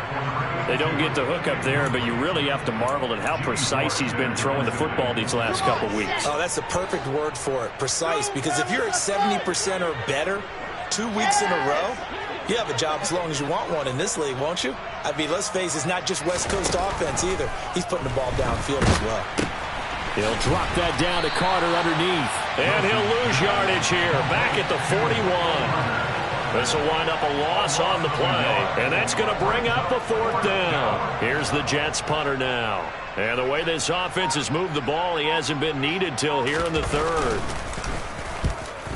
D: They don't get the hook up there, but you really have to marvel at how precise he's been throwing the football these last couple weeks.
F: Oh, that's the perfect word for it, precise. Because if you're at 70% or better 2 weeks in a row, you have a job as long as you want one in this league, won't you? I mean, let's face it, it's not just West Coast offense either. He's putting the ball downfield as well.
D: He'll drop that down to Carter underneath. And he'll lose yardage here, back at the 41. This will wind up a loss on the play, and that's going to bring up a 4th down. Here's the Jets punter now. And the way this offense has moved the ball, he hasn't been needed till here in the 3rd.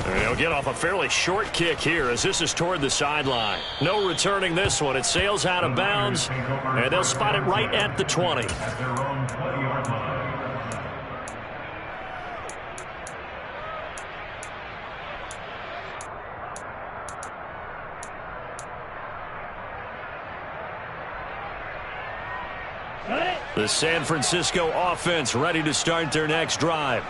D: And he'll get off a fairly short kick here as this is toward the sideline. No returning this one. It sails out of bounds, and they'll spot it right at the 20.
G: At their own 20-yard line.
D: The San Francisco offense ready to start their next drive.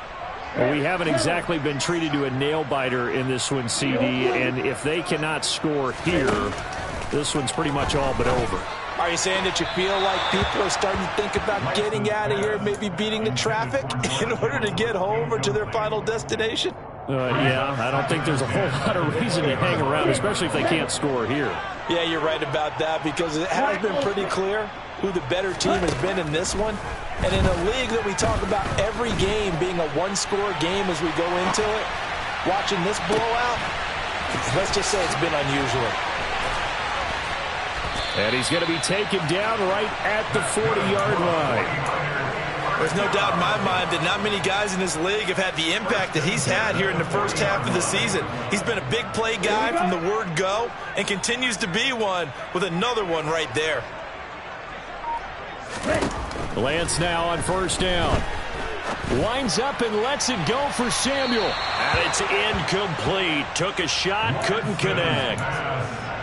D: Well, we haven't exactly been treated to a nail-biter in this one, CD, and if they cannot score here, this one's pretty much all but over.
F: Are you saying that you feel like people are starting to think about getting out of here, maybe beating the traffic in order to get home or to their final destination?
D: Yeah, I don't think there's a whole lot of reason to hang around, especially if they can't score here.
F: Yeah, you're right about that, because it has been pretty clear who the better team has been in this one. And in a league that we talk about every game being a one-score game as we go into it, watching this blowout, let's just say it's been unusual.
D: And he's going to be taken down right at the 40-yard line.
F: There's no doubt in my mind that not many guys in this league have had the impact that he's had here in the first half of the season. He's been a big play guy from the word go and continues to be one with another one right there.
D: Lance now on 1st down. Winds up and lets it go for Samuel. And it's incomplete. Took a shot, couldn't connect.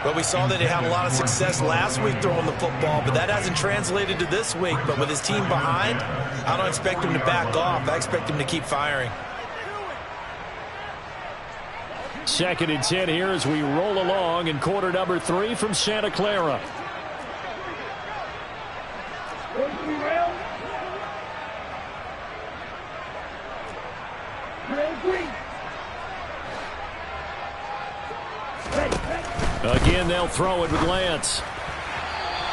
F: Well, we saw that he had a lot of success last week throwing the football, but that hasn't translated to this week. But with his team behind, I don't expect him to back off. I expect him to keep firing.
D: 2nd and 10 here as we roll along in quarter number 3 from Santa Clara. Again, they'll throw it with Lance.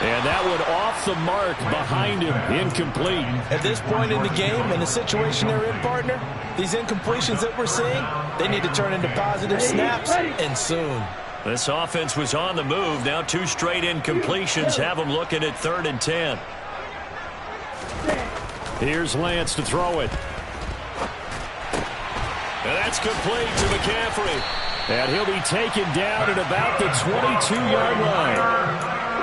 D: And that one off the mark behind him. Incomplete.
F: At this point in the game, in the situation they're in, partner, these incompletions that we're seeing, they need to turn into positive snaps, and soon.
D: This offense was on the move. Now 2 straight incompletions have them looking at 3rd and 10. Here's Lance to throw it. And that's complete to McCaffrey. And he'll be taken down at about the 22-yard line.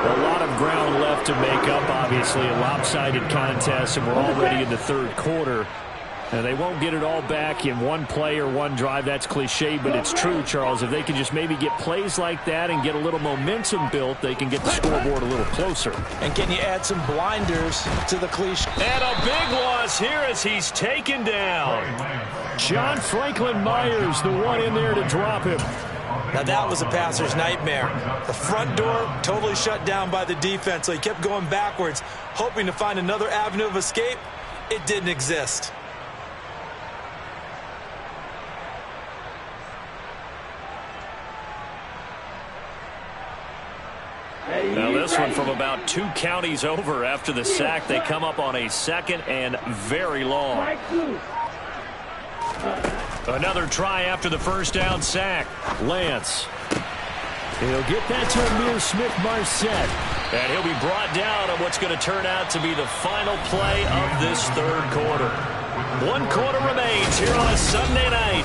D: A lot of ground left to make up, obviously, a lopsided contest, and we're already in the 3rd quarter. And they won't get it all back in one play or one drive. That's cliche, but it's true, Charles. If they can just maybe get plays like that and get a little momentum built, they can get the scoreboard a little closer.
F: And can you add some blinders to the cliche?
D: And a big loss here as he's taken down. John Franklin Myers, the one in there to drop him.
F: Now that was a passer's nightmare. The front door totally shut down by the defense, so he kept going backwards, hoping to find another avenue of escape. It didn't exist.
D: Now this one from about 2 counties over after the sack. They come up on a 2nd and very long. Another try after the 1st down sack. Lance. He'll get that to Amir Smith-Marset. And he'll be brought down on what's going to turn out to be the final play of this 3rd quarter. 1 quarter remains here on a Sunday night.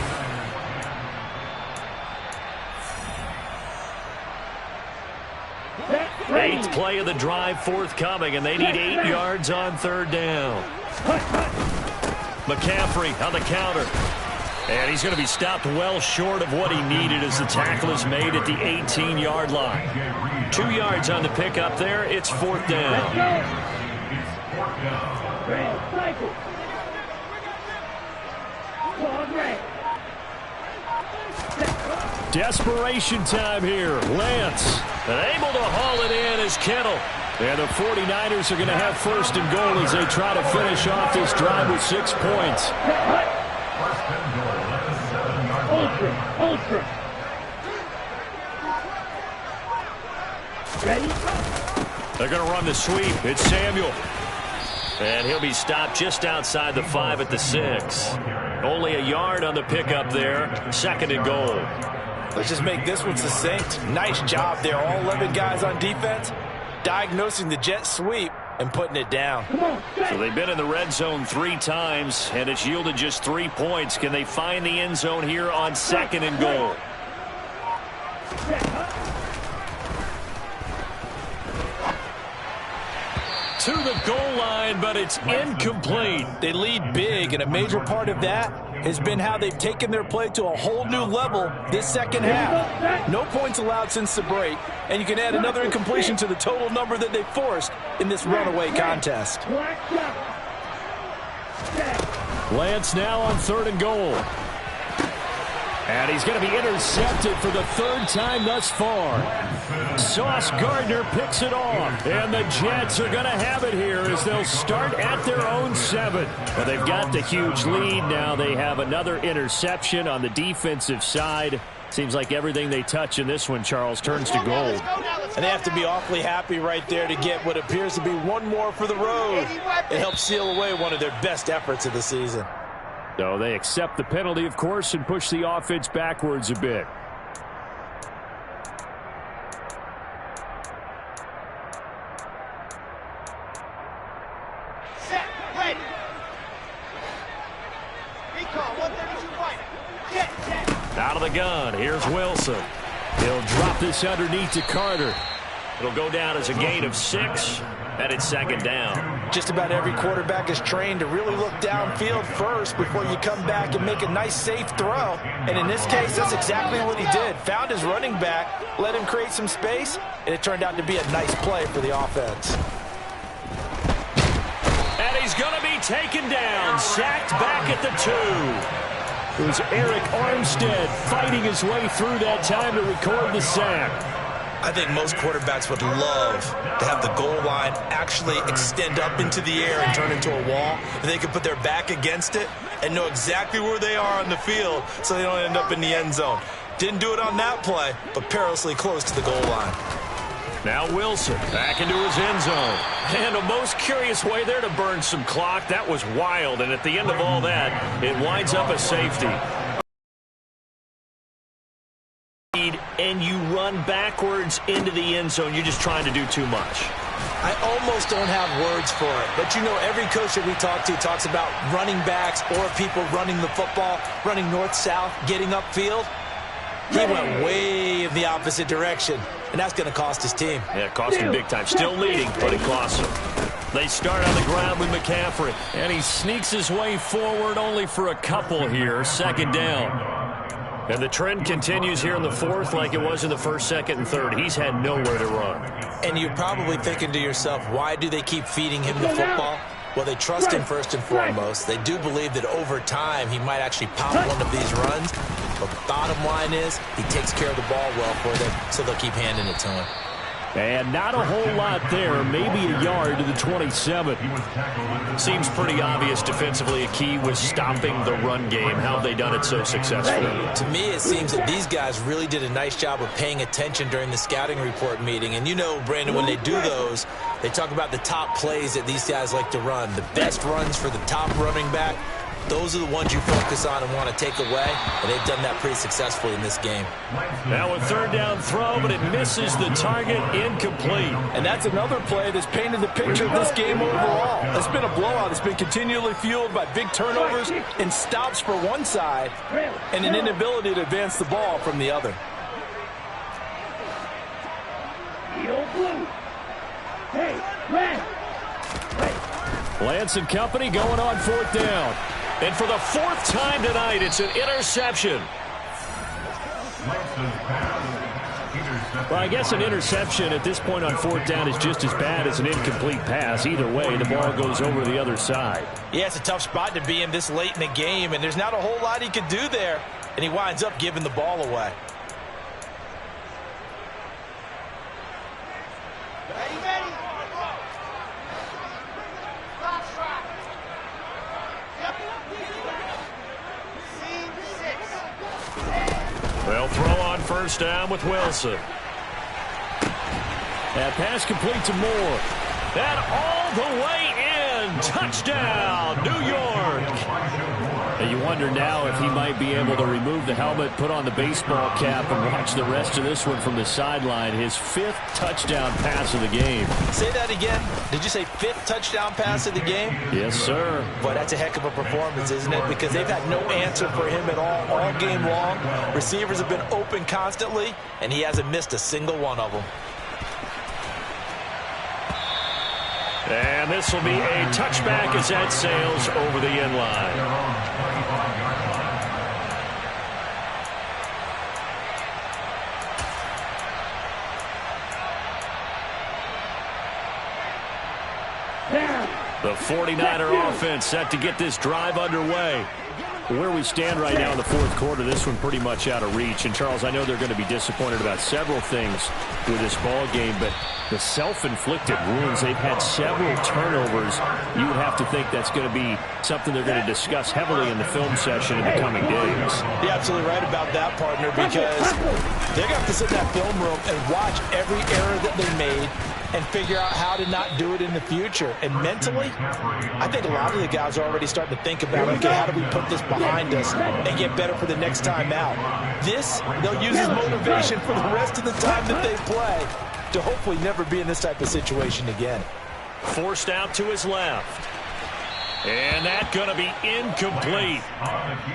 D: 8th play of the drive forthcoming, and they need 8 yards on 3rd down. McCaffrey on the counter. And he's going to be stopped well short of what he needed as the tackle is made at the 18-yard line. 2 yards on the pickup there. It's 4th down. Desperation time here. Lance, and able to haul it in as Kittle. And the 49ers are going to have 1st and goal as they try to finish off this drive with 6 points.
H: Ultra. Ready?
D: They're going to run the sweep. It's Samuel. And he'll be stopped just outside the 5 at the 6. Only a yard on the pickup there. 2nd and goal.
F: Let's just make this one succinct. Nice job there. All 11 guys on defense diagnosing the jet sweep and putting it down.
D: So they've been in the red zone 3 times, and it's yielded just 3 points. Can they find the end zone here on 2nd and goal? To the goal line, but it's incomplete.
F: They lead big, and a major part of that has been how they've taken their play to a whole new level this second half. No points allowed since the break, and you can add another incompletion to the total number that they forced in this runaway contest.
D: Lance now on 3rd and goal. And he's going to be intercepted for the 3rd time thus far. Sauce Gardner picks it off. And the Jets are going to have it here as they'll start at their own 7. Well, they've got the huge lead. Now they have another interception on the defensive side. Seems like everything they touch in this one, Charles, turns to gold.
F: And they have to be awfully happy right there to get what appears to be one more for the road. It helps seal away one of their best efforts of the season.
D: So they accept the penalty, of course, and push the offense backwards a bit.
C: Set, ready. Recon, 132 right. Jet, set.
D: Out of the gun, here's Wilson. He'll drop this underneath to Carter. It'll go down as a gain of 6, and it's 2nd down.
F: Just about every quarterback is trained to really look downfield first before you come back and make a nice, safe throw. And in this case, that's exactly what he did. Found his running back, let him create some space, and it turned out to be a nice play for the offense.
D: And he's going to be taken down, sacked back at the 2. It was Eric Armstead fighting his way through that time to record the sack.
F: I think most quarterbacks would love to have the goal line actually extend up into the air and turn into a wall, and they can put their back against it and know exactly where they are on the field so they don't end up in the end zone. Didn't do it on that play, but perilously close to the goal line.
D: Now Wilson back into his end zone. And a most curious way there to burn some clock. That was wild, and at the end of all that, it winds up a safety. And you run backwards into the end zone. You're just trying to do too much.
F: I almost don't have words for it. But, you know, every coach that we talk to talks about running backs or people running the football, running north-south, getting upfield. He went way in the opposite direction, and that's going to cost his team.
D: Yeah, it cost him big time. Still leading, but it costs him. They start on the ground with McCaffrey, and he sneaks his way forward only for a couple here. 2nd down. And the trend continues here in the 4th like it was in the 1st, 2nd, and 3rd. He's had nowhere to run.
F: And you're probably thinking to yourself, why do they keep feeding him the football? Well, they trust him first and foremost. They do believe that over time he might actually pop one of these runs. But the bottom line is he takes care of the ball well for them, so they'll keep handing it to him.
D: And not a whole lot there, maybe a yard to the 27. Seems pretty obvious defensively a key was stopping the run game. How have they done it so successfully?
F: To me, it seems that these guys really did a nice job of paying attention during the scouting report meeting. And you know, Brandon, when they do those, they talk about the top plays that these guys like to run. The best runs for the top running back. Those are the ones you focus on and want to take away, and they've done that pretty successfully in this game.
D: Now a 3rd down throw, but it misses the target, incomplete.
F: And that's another play that's painted the picture of this game overall. It's been a blowout. It's been continually fueled by big turnovers and stops for one side and an inability to advance the ball from the other.
H: Hey, red.
D: Lance and company going on 4th down. And for the fourth time tonight, it's an interception. Well, I guess an interception at this point on fourth down is just as bad as an incomplete pass. Either way, the ball goes over the other side.
F: Yeah, it's a tough spot to be in this late in the game, and there's not a whole lot he could do there. And he winds up giving the ball away.
D: They'll throw on first down with Wilson. That pass complete to Moore. That all the way in. Touchdown, New York. And you wonder now if he might be able to remove the helmet, put on the baseball cap, and watch the rest of this one from the sideline. His fifth touchdown pass of the game.
F: Say that again. Did you say fifth touchdown pass of the game?
D: Yes, sir.
F: Boy, that's a heck of a performance, isn't it? Because they've had no answer for him at all game long. Receivers have been open constantly, and he hasn't missed a single one of them.
D: And this will be a touchback as that sails over the end line. The 49er offense set to get this drive underway. Where we stand right now in the fourth quarter, this one pretty much out of reach. And, Charles, I know they're going to be disappointed about several things with this ball game, but the self-inflicted wounds, they've had several turnovers. You would have to think that's going to be something they're going to discuss heavily in the film session in the coming days.
F: You're absolutely right about that, partner, because they're going to have to sit in that film room and watch every error that they made and figure out how to not do it in the future. And mentally, I think a lot of the guys are already starting to think about, okay, how do we put this behind us and get better for the next time out? This, they'll use as motivation for the rest of the time that they play to hopefully never be in this type of situation again.
D: Forced out to his left. And that's going to be incomplete.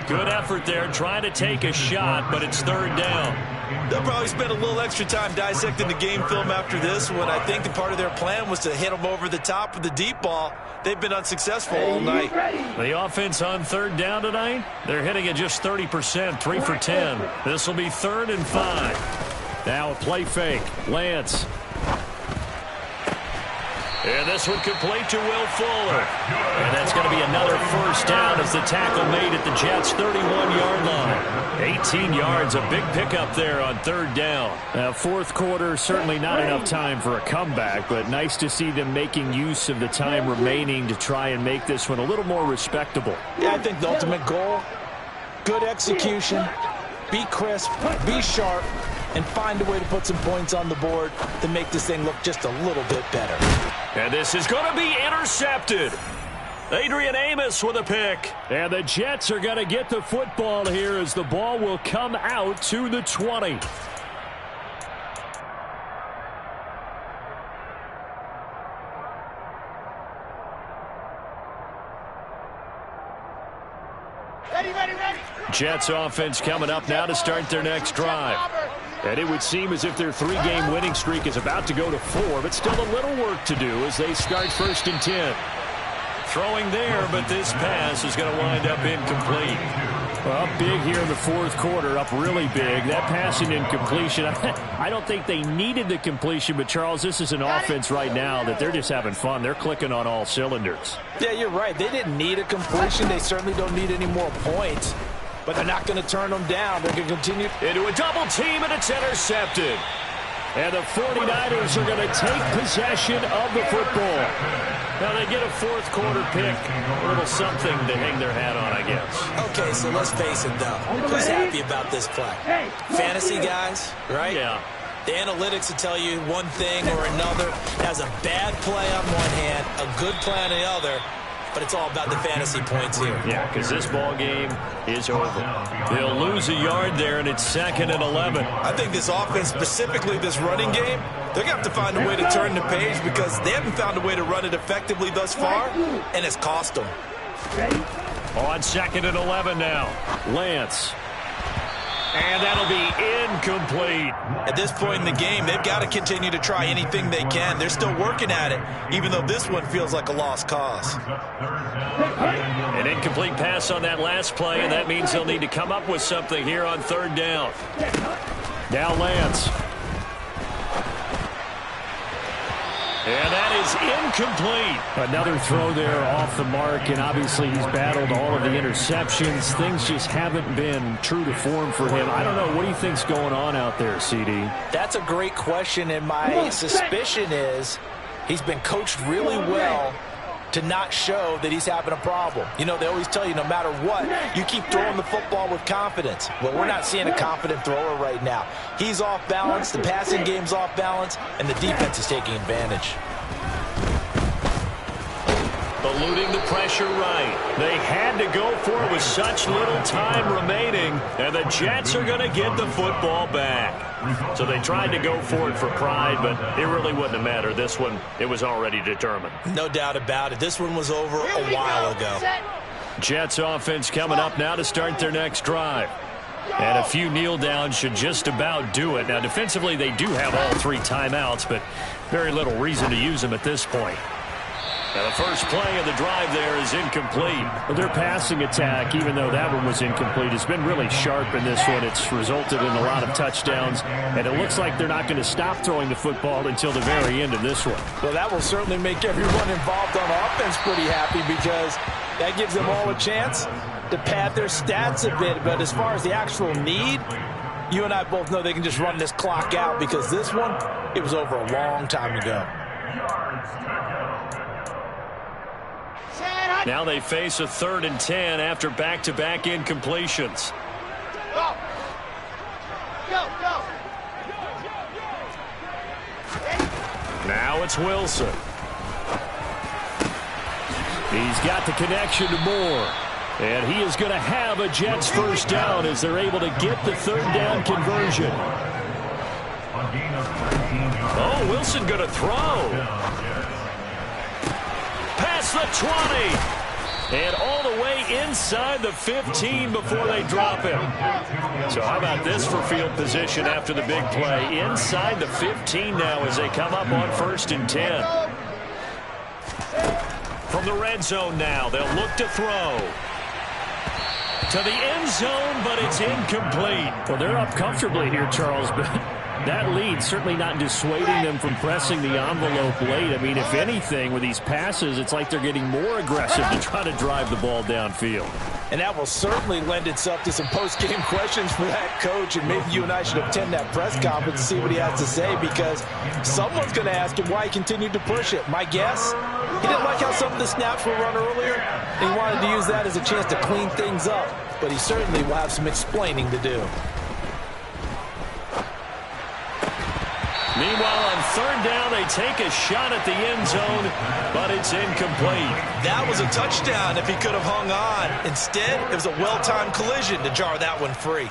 D: Good effort there trying to take a shot, but it's third down.
F: They'll probably spend a little extra time dissecting the game film after this one. I think the part of their plan was to hit them over the top with the deep ball. They've been unsuccessful all night.
D: The offense on third down tonight, they're hitting at just 30%, 3 for 10. This will be 3rd and 5. Now a play fake. Lance. And this one complete to Will Fuller. And that's going to be another first down as the tackle made at the Jets' 31-yard line. 18 yards, a big pickup there on third down. Fourth quarter, certainly not enough time for a comeback, but nice to see them making use of the time remaining to try and make this one a little more respectable.
F: Yeah, I think the ultimate goal, good execution, be crisp, be sharp, and find a way to put some points on the board to make this thing look just a little bit better.
D: And this is going to be intercepted. Adrian Amos with a pick. And the Jets are going to get the football here as the ball will come out to the 20. Jets offense coming up now to start their next drive. And it would seem as if their 3-game winning streak is about to go to 4, but still a little work to do as they start 1st and 10. Throwing there, but this pass is going to wind up incomplete. Well, up big here in the fourth quarter, up really big. That passing incompletion, I don't think they needed the completion, but Charles, this is an offense right now that they're just having fun. They're clicking on all cylinders.
F: Yeah, you're right. They didn't need a completion. They certainly don't need any more points. But they're not going to turn them down. They're going to continue
D: into a double team, and it's intercepted. And the 49ers are going to take possession of the football. Now they get a fourth quarter pick. A little something to hang their hat on, I guess.
F: Okay, so let's face it, though. Who's happy about this play? Fantasy guys, right?
D: Yeah.
F: The analytics will tell you one thing or another. Has a bad play on one hand, a good play on the other. But it's all about the fantasy points here.
D: Yeah, because this ball game is over. They'll lose a yard there, and it's 2nd and 11.
F: I think this offense, specifically this running game, they're going to have to find a way to turn the page because they haven't found a way to run it effectively thus far, and it's cost them.
D: On 2nd and 11 now. Lance. And that'll be incomplete.
F: At this point in the game, they've got to continue to try anything they can. They're still working at it, even though this one feels like a lost cause.
D: An incomplete pass on that last play, and that means they'll need to come up with something here on third down. Now Lance. And that is incomplete. Another throw there off the mark, and obviously he's battled all of the interceptions. Things just haven't been true to form for him. I don't know. What do you think's going on out there, CD?
F: That's a great question, and my suspicion is he's been coached really well to not show that he's having a problem. You know, they always tell you no matter what, you keep throwing the football with confidence. Well, we're not seeing a confident thrower right now. He's off balance, the passing game's off balance, and the defense is taking advantage.
D: Eluding the pressure right. They had to go for it with such little time remaining, and the Jets are going to get the football back. So they tried to go for it for pride, but it really wouldn't have mattered. This one, it was already determined.
F: No doubt about it. This one was over a while ago.
D: Jets offense coming up now to start their next drive. And a few kneel downs should just about do it. Now, defensively, they do have all 3 timeouts, but very little reason to use them at this point. Now the first play of the drive there is incomplete. Well, their passing attack, even though that one was incomplete, has been really sharp in this one. It's resulted in a lot of touchdowns, and it looks like they're not going to stop throwing the football until the very end of this one.
F: Well, that will certainly make everyone involved on offense pretty happy, because that gives them all a chance to pad their stats a bit. But as far as the actual need, you and I both know they can just run this clock out, because this one, it was over a long time ago.
D: Now they face a 3rd and 10 after back-to-back incompletions.
C: Go.
D: Now it's Wilson. He's got the connection to Moore. And he is going to have a Jets first down as they're able to get the 3rd down conversion. Oh, Wilson going to throw. Past the 20. And all the way inside the 15 before they drop him. So how about this for field position after the big play? Inside the 15 now as they come up on 1st and 10. From the red zone now, they'll look to throw. To the end zone, but it's incomplete. Well, they're up comfortably here, Charles, but that lead certainly not dissuading them from pressing the envelope late. I mean, if anything, with these passes, it's like they're getting more aggressive to try to drive the ball downfield.
F: And that will certainly lend itself to some post-game questions for that coach, and maybe you and I should attend that press conference to see what he has to say, because someone's going to ask him why he continued to push it. My guess, he didn't like how some of the snaps were run earlier, and he wanted to use that as a chance to clean things up, but he certainly will have some explaining to do.
D: Meanwhile, on 3rd down, they take a shot at the end zone, but it's incomplete.
F: That was a touchdown if he could have hung on. Instead, it was a well-timed collision to jar that one free.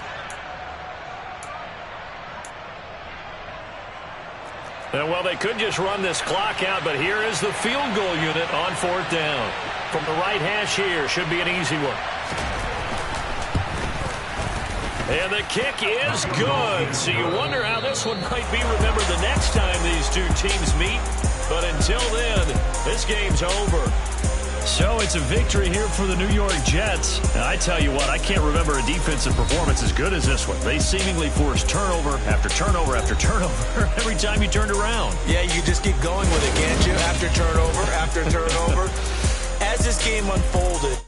D: And, well, they could just run this clock out, but here is the field goal unit on 4th down. From the right hash here, should be an easy one. And the kick is good. So you wonder how this one might be remembered the next time these two teams meet. But until then, this game's over. So it's a victory here for the New York Jets. And I tell you what, I can't remember a defensive performance as good as this one. They seemingly forced turnover after turnover after turnover every time you turned around.
F: Yeah, you just keep going with it, can't you? After turnover after turnover. As this game unfolded,